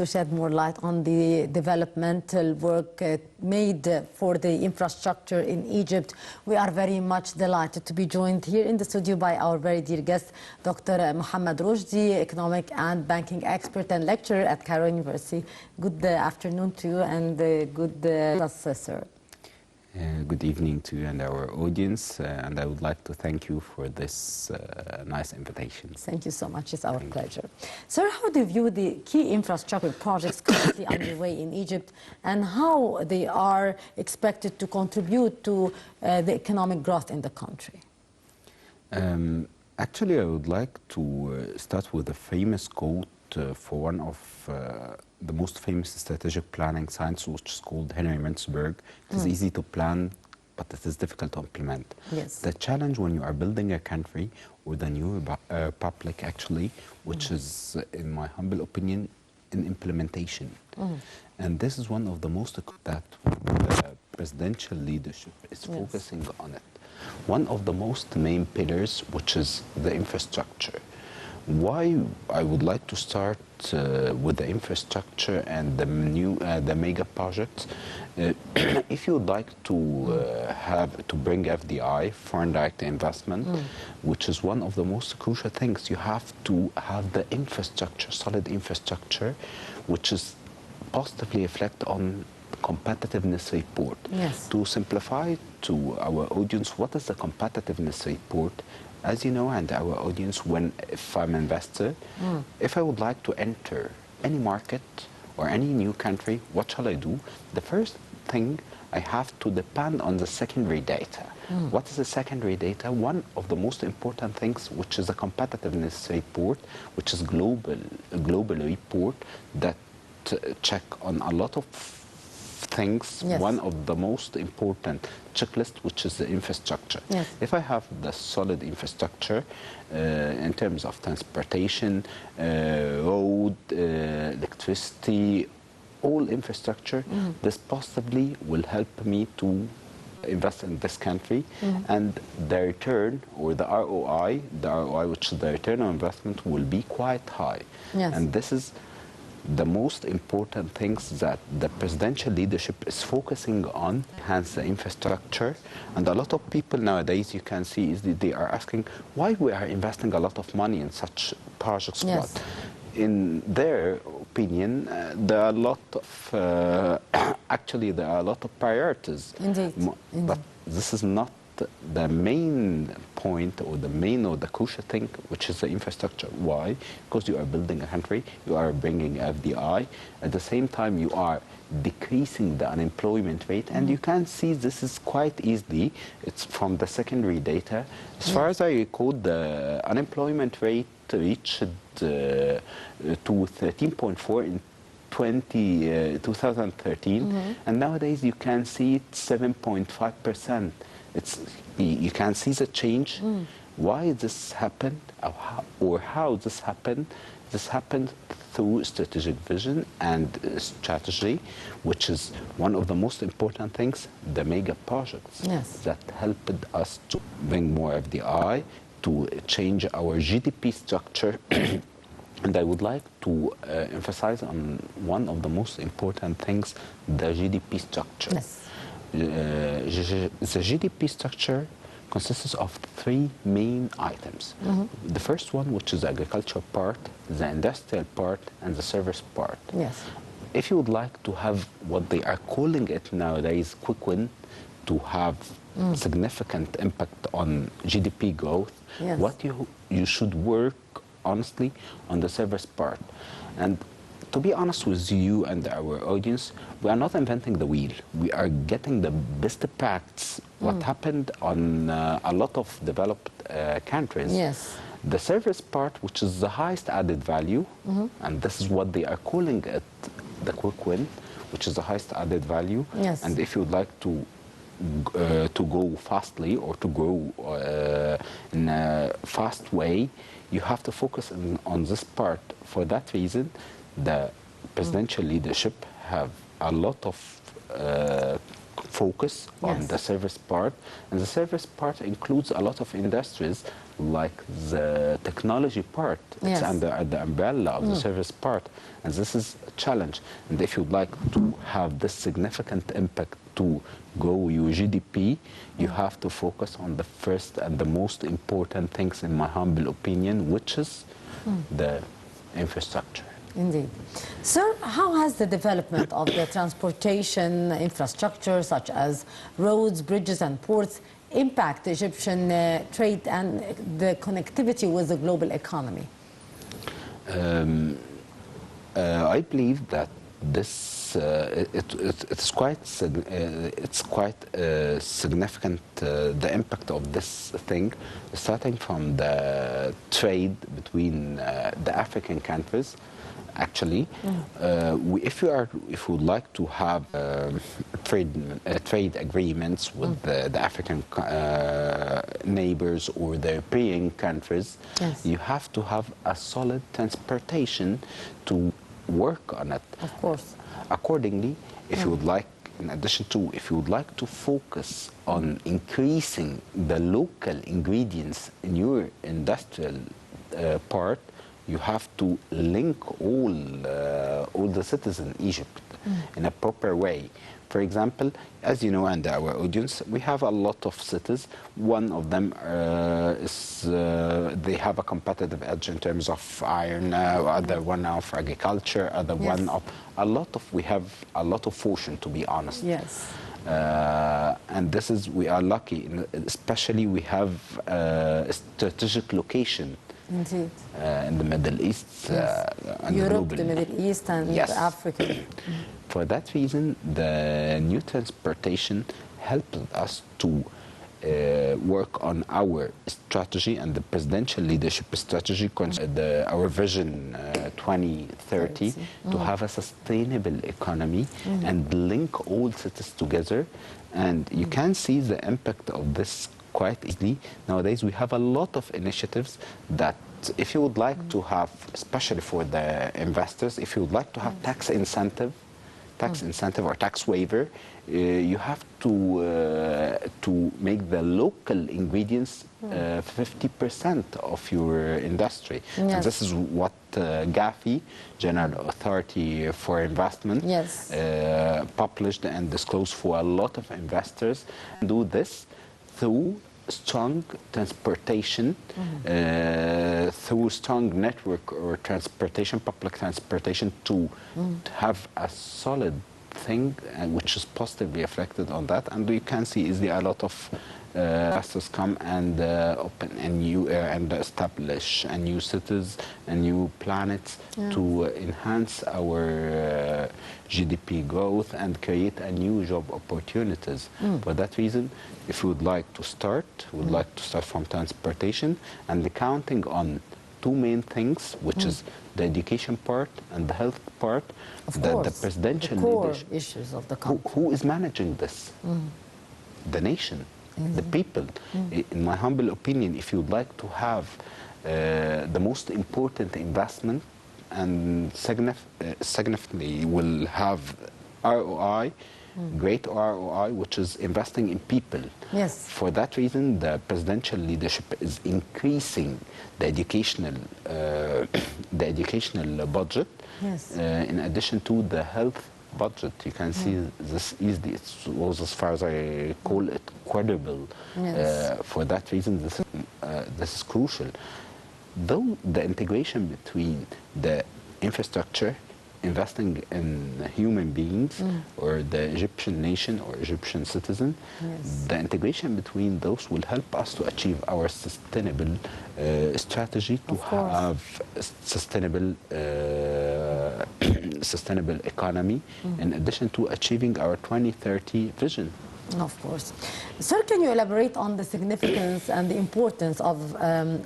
To shed more light on the developmental work made for the infrastructure in Egypt. We are very much delighted to be joined here in the studio by our very dear guest, Dr. Mohammed Roshdi, economic and banking expert and lecturer at Cairo University. Good afternoon to you and good sir. Good evening to you and our audience, and I would like to thank you for this nice invitation. Thank you so much. It's our pleasure. Sir, how do you view the key infrastructure projects currently underway in Egypt and how they are expected to contribute to the economic growth in the country? Actually, I would like to start with a famous quote for one of the most famous strategic planning science, which is called Henry Mintzberg. It is easy to plan, but it is difficult to implement. Yes. The challenge when you are building a country or the new republic, actually, which is, in my humble opinion, in implementation. And this is one of the most that the presidential leadership is focusing on it. One of the most main pillars, which is the infrastructure. Why I would like to start with the infrastructure and the new the mega projects. If you would like to bring FDI, foreign direct investment, which is one of the most crucial things, you have to have the infrastructure, solid infrastructure, which is positively reflect on competitiveness report. Yes. To simplify to our audience, what is the competitiveness report? As you know, and our audience, if I'm an investor, if I would like to enter any market or any new country, what shall I do? The first thing, I have to depend on the secondary data. What is the secondary data? One of the most important things, which is a competitiveness report, which is a global report that check on a lot of things. Yes. One of the most important checklist, which is the infrastructure. Yes. If I have the solid infrastructure in terms of transportation, road, electricity, all infrastructure, this possibly will help me to invest in this country, and the return or the ROI, which is the return on investment, will be quite high. Yes. And this is the most important things that the presidential leadership is focusing on, hence the infrastructure. And a lot of people nowadays, you can see, is that they are asking why we are investing a lot of money in such projects. Yes. But in their opinion, there are a lot of, actually there are a lot of priorities. Indeed. But this is not the main point or the crucial thing, which is the infrastructure. Why? Because you are building a country, you are bringing FDI, at the same time you are decreasing the unemployment rate, and you can see this is quite easily, it's from the secondary data. As far as I recall, the unemployment rate reached to 13.4 in 2013, and nowadays you can see it's 7.5%. You can see the change. Why this happened, or how this happened? This happened through strategic vision and strategy, which is one of the most important things, the mega projects. Yes. That helped us to bring more FDI, to change our GDP structure. And I would like to emphasize on one of the most important things, the GDP structure. Yes. The GDP structure consists of three main items. The first one, which is the agricultural part, the industrial part, and the service part. Yes. If you would like to have what they are calling it nowadays quick win, to have significant impact on GDP growth, Yes. what you should work honestly on the service part. And to be honest with you and our audience, we are not inventing the wheel. We are getting the best practice, what happened on a lot of developed countries. Yes. The service part, which is the highest added value, and this is what they are calling it, the quick win, which is the highest added value. Yes. And if you would like to go fastly or to grow in a fast way, you have to focus on this part. For that reason, the presidential leadership have a lot of focus on Yes. the service part, and the service part includes a lot of industries like the technology part. It's Yes. under the umbrella of the service part, and this is a challenge. And if you'd like to have this significant impact to grow your GDP, you have to focus on the first and the most important things, in my humble opinion, which is the infrastructure. Indeed. Sir, how has the development of the transportation infrastructure, such as roads, bridges, and ports, impact Egyptian trade and the connectivity with the global economy? I believe that this it's quite significant, the impact of this thing, starting from the trade between the African countries. Actually, if we would like to have trade agreements with the African neighbors or the European countries, Yes. you have to have a solid transportation to work on it. Of course. Accordingly, if you would like, in addition to, if you would like to focus on increasing the local ingredients in your industrial part, you have to link all the citizens in Egypt in a proper way. For example, as you know, and our audience, we have a lot of cities. One of them is they have a competitive edge in terms of iron. Other one of agriculture. Other Yes. one of we have a lot of fortune, to be honest. Yes. And this is, we are lucky, especially we have a strategic location Indeed. in the Middle East, and Europe, globally. the Middle East, and Yes. Africa. For that reason, the new transportation helped us to work on our strategy and the presidential leadership strategy, our vision 2030, to have a sustainable economy and link all cities together. And you can see the impact of this quite easily. Nowadays, we have a lot of initiatives that if you would like to have, especially for the investors, if you would like to have tax incentive or tax waiver, you have to make the local ingredients 50% of your industry. Yes. And this is what GAFI, General Authority for Investment, Yes. Published and disclosed for a lot of investors. Do this through strong transportation, through strong network or transportation, public transportation, to have a solid thing which is positively reflected on that. And you can see is there a lot of investors come and open a new and establish a new cities and new planets to enhance our GDP growth and create a new job opportunities. For that reason, if you would like to start, from transportation and counting on two main things, which is the education part and the health part. Of the course, presidential the core leadership. issues of the country. Who is managing this? The nation, the people. In my humble opinion, if you'd like to have the most important investment and significantly will have ROI, great ROI, which is investing in people. Yes. For that reason, the presidential leadership is increasing the educational budget. Yes. In addition to the health budget, you can see this easily. It was, as far as I call it, credible. Yes. For that reason, this is crucial. Though the integration between the infrastructure, investing in human beings or the Egyptian nation or Egyptian citizen, the integration between those will help us to achieve our sustainable strategy to have sustainable sustainable economy in addition to achieving our 2030 vision. Of course. Sir, can you elaborate on the significance and the importance of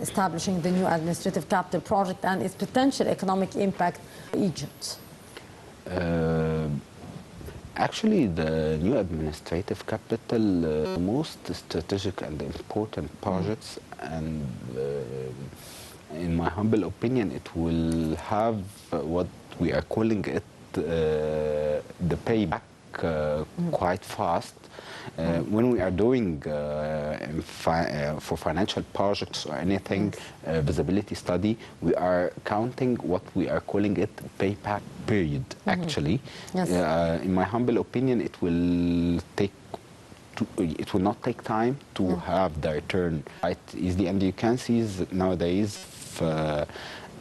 establishing the new administrative capital project and its potential economic impact on Egypt? Actually, the new administrative capital, most strategic and important projects, and in my humble opinion, it will have what we are calling it the payback quite fast. When we are doing for financial projects or anything, visibility study, we are counting what we are calling it payback period, actually. Yes. In my humble opinion, it will not take time to have the return quite easily. And you can see nowadays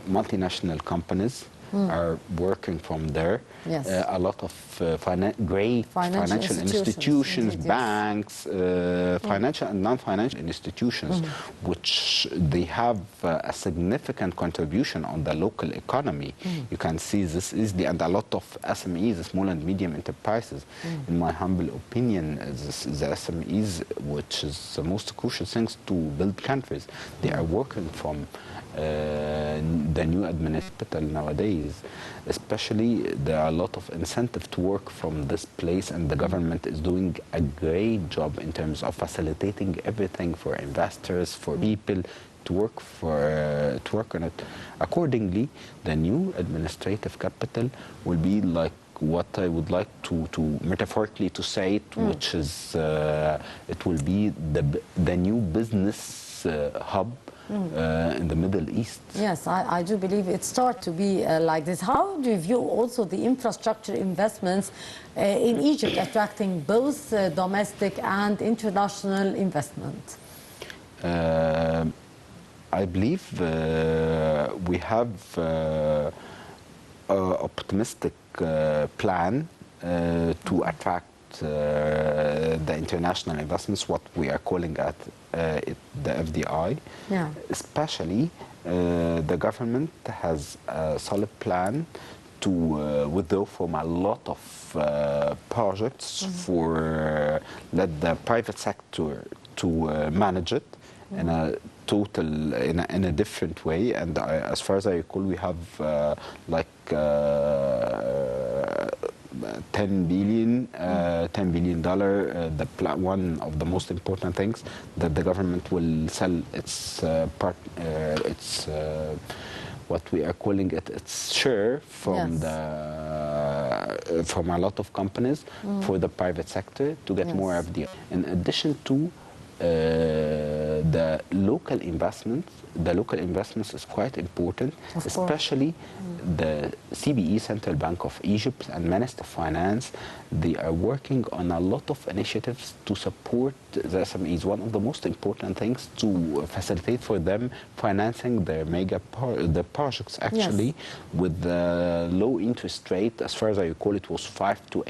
multinational companies are working from there. Yes. A lot of great financial institutions, indeed, yes. banks, financial and non-financial institutions, which they have a significant contribution on the local economy. You can see this is and a lot of SMEs, small and medium enterprises. In my humble opinion, the SMEs, which is the most crucial things to build countries, they are working from the new administration nowadays. Especially, there are a lot of incentive to work from this place, and the government is doing a great job in terms of facilitating everything for investors, for people to work on it. Accordingly, the new administrative capital will be like what I would like to metaphorically to say it, which is it will be the new business hub in the Middle East. Yes, I do believe it starts to be like this. How do you view also the infrastructure investments in Egypt attracting both domestic and international investment? I believe we have an optimistic plan to attract the international investments, what we are calling the FDI. Yeah. Especially, the government has a solid plan to withdraw from a lot of projects for let the private sector to manage it in a in a different way. And as far as I recall, we have like 10 billion one of the most important things that the government will sell its what we are calling its share from from a lot of companies for the private sector to get more FDI. In addition to the local investments is quite important, especially the CBE, Central Bank of Egypt, and Minister of Finance. They are working on a lot of initiatives to support the SMEs. One of the most important things to facilitate for them financing their the projects, actually, with the low interest rate. As far as I recall, it was 5 to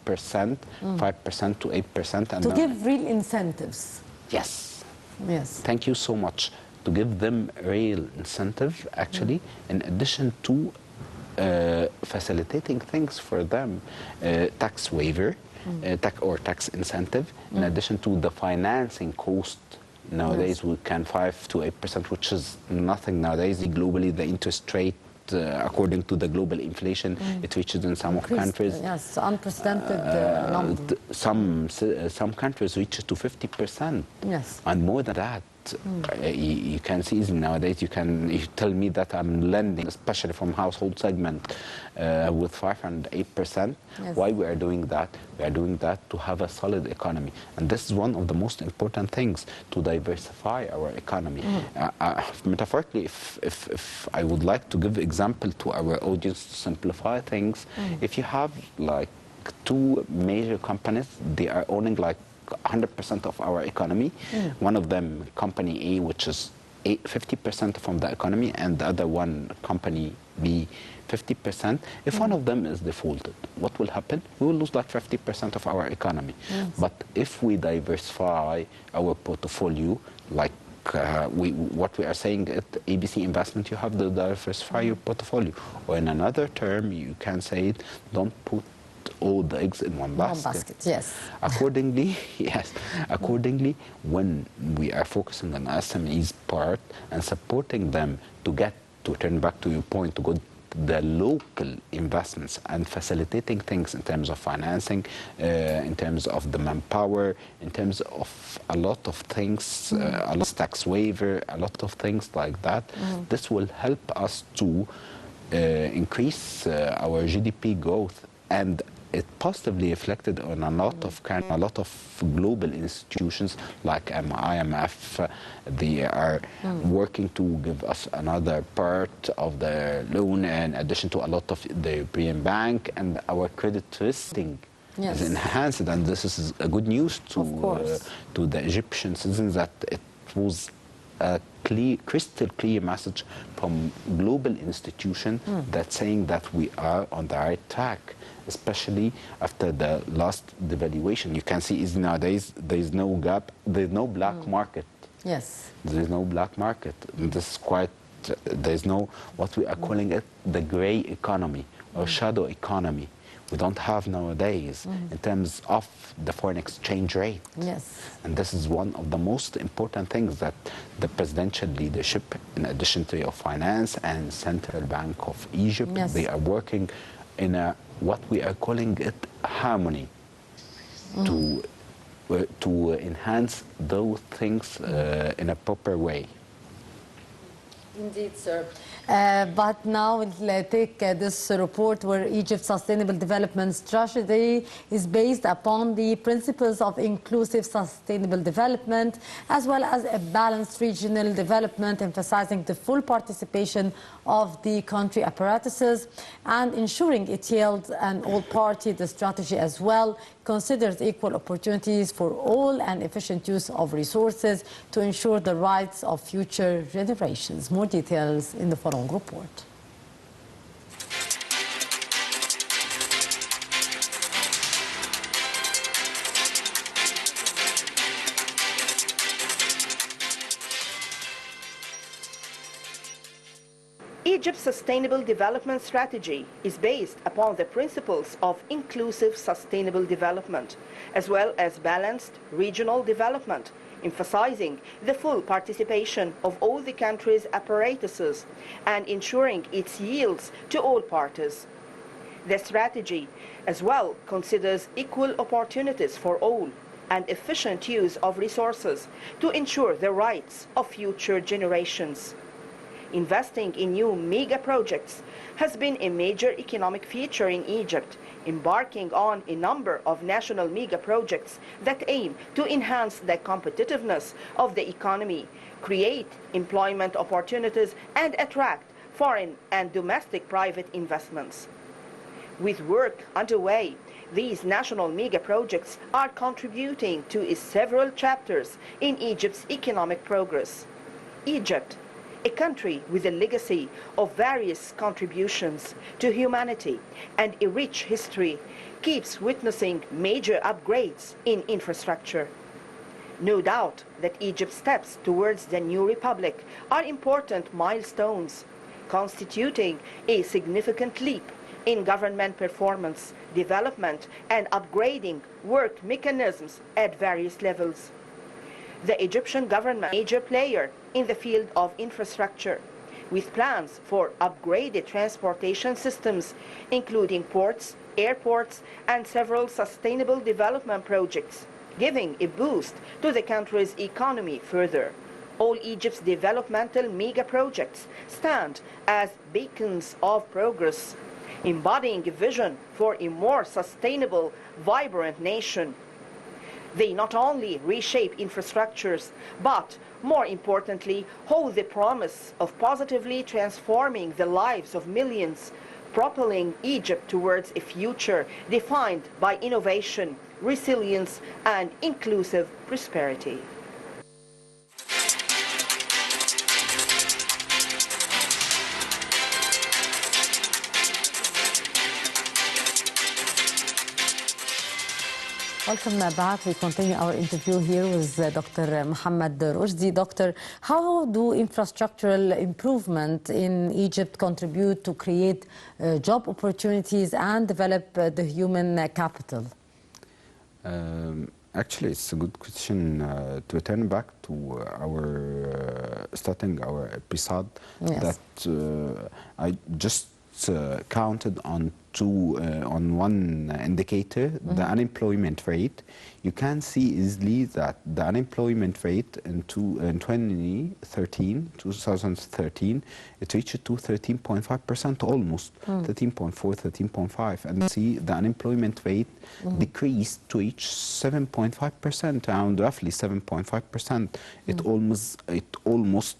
8%, 5% to 8%. And to give real incentives. Yes. Yes. Thank you so much. To give them real incentive, actually, in addition to facilitating things for them, tax waiver, tax incentive, in addition to the financing cost. Nowadays, we can 5 to 8%, which is nothing nowadays. Globally, the interest rate, according to the global inflation, it reaches in some countries. Yes, unprecedented number. Some countries reach to 50%. Yes. And more than that. You can see easily nowadays. You tell me that I'm lending, especially from household segment, with 5 and 8%. Yes. Why we are doing that? We are doing that to have a solid economy, and this is one of the most important things to diversify our economy. Metaphorically, if I would like to give example to our audience to simplify things, if you have like 2 major companies, they are owning like 100% of our economy. One of them, company A, which is 50% from the economy, and the other one, company B, 50%. If one of them is defaulted, what will happen? We will lose like 50% of our economy. But if we diversify our portfolio, like what we are saying at ABC Investment, you have to diversify your portfolio. Or in another term, you can say it, don't put all the eggs in one basket. Yes. Accordingly, Accordingly, when we are focusing on SMEs part and supporting them to turn back to your point, to go the local investments and facilitating things in terms of financing, in terms of the manpower, in terms of a lot of things, a lot of tax waiver, a lot of things like that, this will help us to increase our GDP growth. And it positively reflected on a lot of global institutions like IMF. They are working to give us another part of the loan in addition to a lot of the European Bank, and our credit rating Yes. is enhanced, and this is a good news to the Egyptian citizens that it was a crystal clear message from global institution that's saying that we are on the right track, especially after the last devaluation. You can see is nowadays there is no gap, there is no black market. Yes. There is no black market. And this is quite, there is no, what we are calling it, the gray economy or shadow economy. We don't have nowadays in terms of the foreign exchange rate. Yes. And this is one of the most important things that the presidential leadership, in addition to your finance and Central Bank of Egypt, Yes. they are working in a, what we are calling it, harmony to enhance those things in a proper way. Indeed, sir. But now we'll take this report where Egypt's Sustainable Development Strategy is based upon the principles of inclusive sustainable development as well as a balanced regional development, emphasizing the full participation of the country apparatuses and ensuring it yields an all-party. The strategy as well considers equal opportunities for all and efficient use of resources to ensure the rights of future generations. More details in the following report. Egypt's Sustainable Development Strategy is based upon the principles of inclusive sustainable development, as well as balanced regional development, emphasizing the full participation of all the country's apparatuses and ensuring its yields to all parties. The strategy as well considers equal opportunities for all and efficient use of resources to ensure the rights of future generations. Investing in new mega projects has been a major economic feature in Egypt, embarking on a number of national mega projects that aim to enhance the competitiveness of the economy, create employment opportunities, and attract foreign and domestic private investments. With work underway, these national mega projects are contributing to several chapters in Egypt's economic progress. Egypt, a country with a legacy of various contributions to humanity and a rich history, keeps witnessing major upgrades in infrastructure. No doubt that Egypt's steps towards the new republic are important milestones, constituting a significant leap in government performance, development, and upgrading work mechanisms at various levels. The Egyptian government is a major player in the field of infrastructure, with plans for upgraded transportation systems, including ports, airports, and several sustainable development projects, giving a boost to the country's economy further. All Egypt's developmental mega projects stand as beacons of progress, embodying a vision for a more sustainable, vibrant nation. They not only reshape infrastructures, but more importantly, hold the promise of positively transforming the lives of millions, propelling Egypt towards a future defined by innovation, resilience, and inclusive prosperity. Welcome back. We continue our interview here with Dr. Mohammed Rushdi. Doctor, how do infrastructural improvement in Egypt contribute to create job opportunities and develop the human capital? Actually, it's a good question. To return back to our starting our episode, Yes. that I just counted on on one indicator, the unemployment rate, you can see easily that the unemployment rate in 2013, it reached to 13.5% almost, 13.4, 13.5, and see the unemployment rate decreased to reach 7.5%, around roughly 7.5%. It almost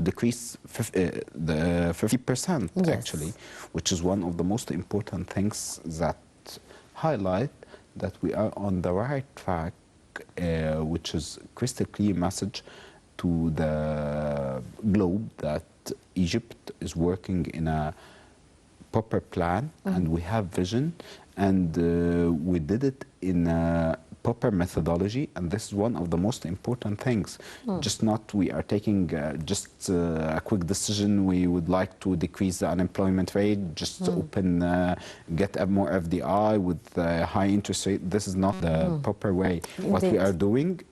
decrease the 50% Yes. actually, which is one of the most important things that highlight that we are on the right track, which is crystal clear message to the globe that Egypt is working in a proper plan and we have vision, and we did it in a proper methodology, and this is one of the most important things. Just not we are taking just a quick decision, we would like to decrease the unemployment rate, just open, get more FDI with high interest rate. This is not the proper way. What we Indeed. are doing,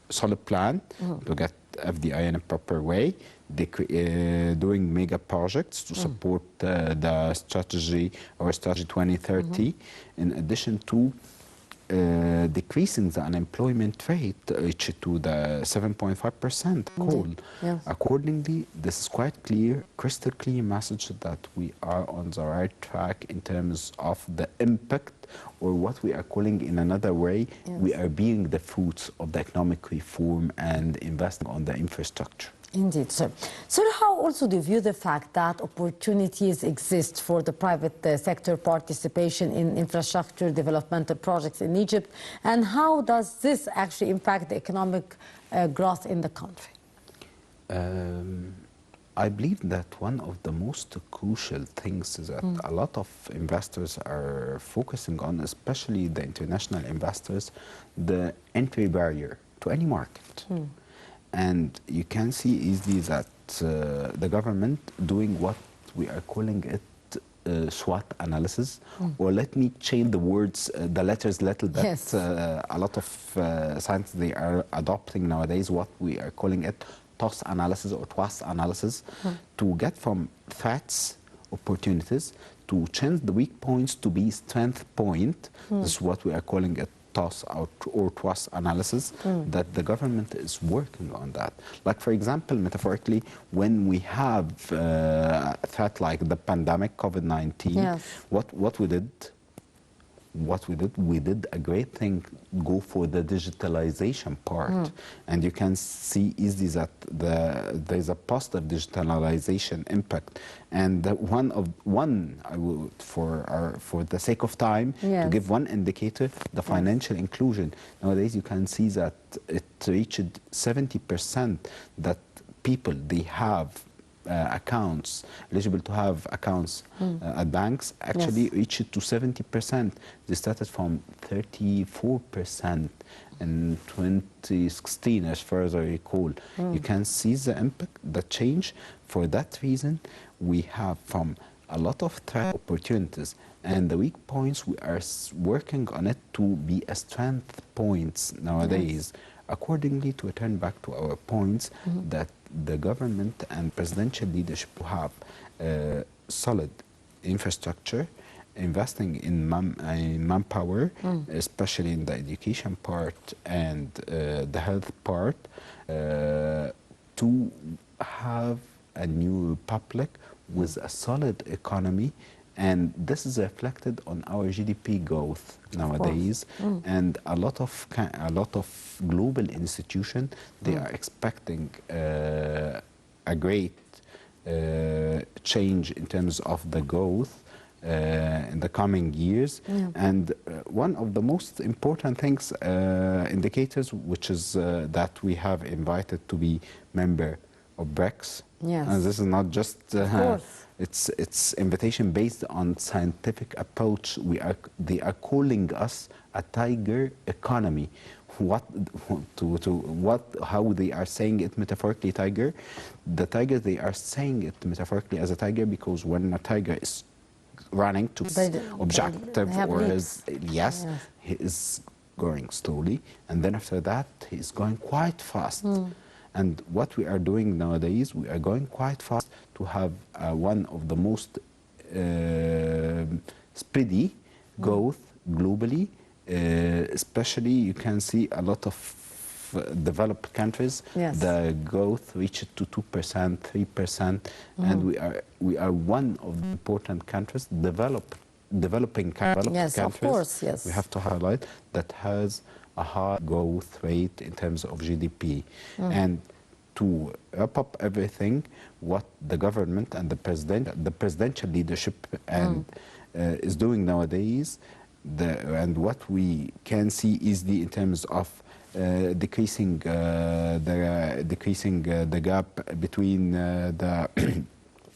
solid plan to get FDI in a proper way, doing mega projects to support the strategy or strategy 2030, in addition to decreasing the unemployment rate to the 7.5% goal. Yes. Accordingly, this is quite clear, crystal clear message that we are on the right track in terms of the impact, or what we are calling in another way, we are being the fruits of the economic reform and investing on the infrastructure. Indeed, sir. Sir, how also do you view the fact that opportunities exist for the private sector participation in infrastructure developmental projects in Egypt, and how does this actually impact the economic growth in the country? I believe that one of the most crucial things is that a lot of investors are focusing on, especially the international investors, the entry barrier to any market. And you can see easily that the government doing what we are calling it SWOT analysis, or let me change the words, the letters little bit. Yes. A lot of science they are adopting nowadays what we are calling it TOS analysis or TWAS analysis, to get from threats, opportunities, to change the weak points to be strength point. This is what we are calling it TOS or TWAS analysis, that the government is working on that. Like, for example, metaphorically, when we have a threat like the pandemic, COVID-19, Yes. what we did? We did a great thing, go for the digitalization part. And you can see easily that there's a positive digitalization impact. And for the sake of time, Yes. to give one indicator, the financial inclusion. Nowadays, you can see that it reached 70% that people, they have accounts, eligible to have accounts at banks, actually reached to 70%. They started from 34% in 2016, as far as I recall. You can see the impact, the change. For that reason, we have from a lot of threat opportunities, and the weak points, we are working on it to be a strength points nowadays. Accordingly, to return back to our points, that the government and presidential leadership will have solid infrastructure, investing in manpower, especially in the education part and the health part, to have a new republic with a solid economy. And this is reflected on our GDP growth nowadays, and a lot of global institutions, they are expecting a great change in terms of the growth in the coming years. And one of the most important things, indicators, which is that we have invited to be member of BRICS. Yes. And this is not just Of course. it's invitation based on scientific approach. They are calling us a tiger economy. How they are saying it metaphorically, tiger. The tiger, they are saying it metaphorically as a tiger because when a tiger is running to objective, they have or leaps. yes, he is going slowly, and then after that he is going quite fast. And what we are doing nowadays, we are going quite fast to have one of the most speedy growth globally. Especially, you can see a lot of developed countries. Yes. The growth reached to 2%, 3%, and we are one of the important countries, developing Yes, countries. of course, yes. We have to highlight that has a high growth rate in terms of GDP. And to wrap up everything, what the government and the presidential leadership and is doing nowadays, and what we can see easily in terms of decreasing the gap between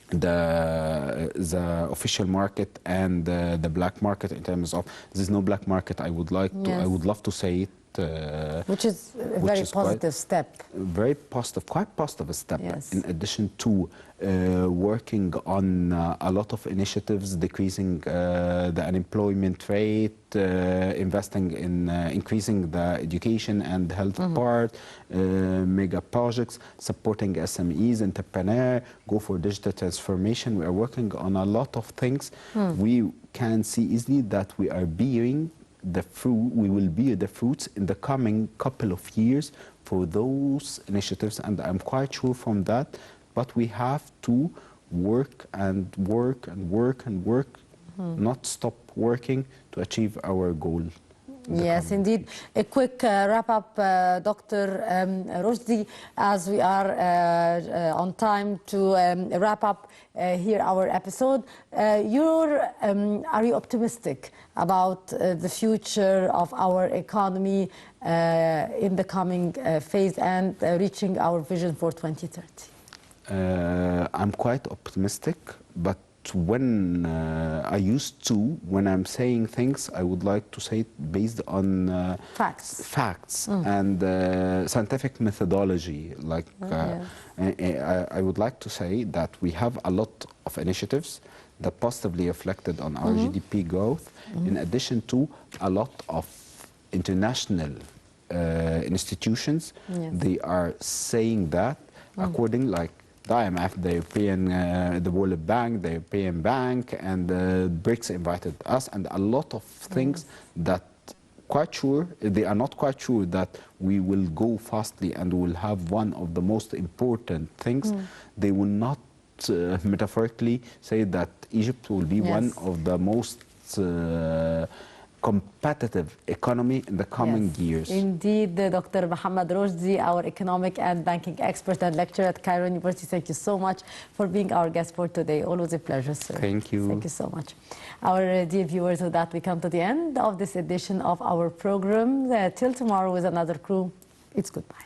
the official market and the black market. In terms of there's no black market, I would love to say it. Which is a very positive step. Very positive, quite positive step. Yes. In addition to working on a lot of initiatives, decreasing the unemployment rate, investing in increasing the education and health part, mega projects, supporting SMEs, entrepreneurs, go for digital transformation. We are working on a lot of things. We can see easily that we are bearing the fruit. We will bear the fruits in the coming couple of years for those initiatives, and I'm quite sure from that. But we have to work and work and work and work, not stop working to achieve our goal. Yes, indeed. A quick wrap-up, Dr. Roshdi, as we are on time to wrap up here our episode. Are you optimistic about the future of our economy in the coming phase and reaching our vision for 2030? I'm quite optimistic, but when when I'm saying things, I would like to say it based on facts and scientific methodology. Like I would like to say that we have a lot of initiatives that positively reflected on our GDP growth, in addition to a lot of international institutions. Yes. They are saying that according, like the IMF, the European, the World Bank, the European Bank, and BRICS invited us, and a lot of things that quite sure, they are not quite sure that we will go fastly and will have one of the most important things. They will not metaphorically say that Egypt will be one of the most competitive economy in the coming years. Indeed, Dr. Mohamed Roshdi, our economic and banking expert and lecturer at Cairo University, thank you so much for being our guest for today. Always a pleasure, sir. Thank you. Thank you so much. Our dear viewers, with that we come to the end of this edition of our program. Till tomorrow with another crew, it's goodbye.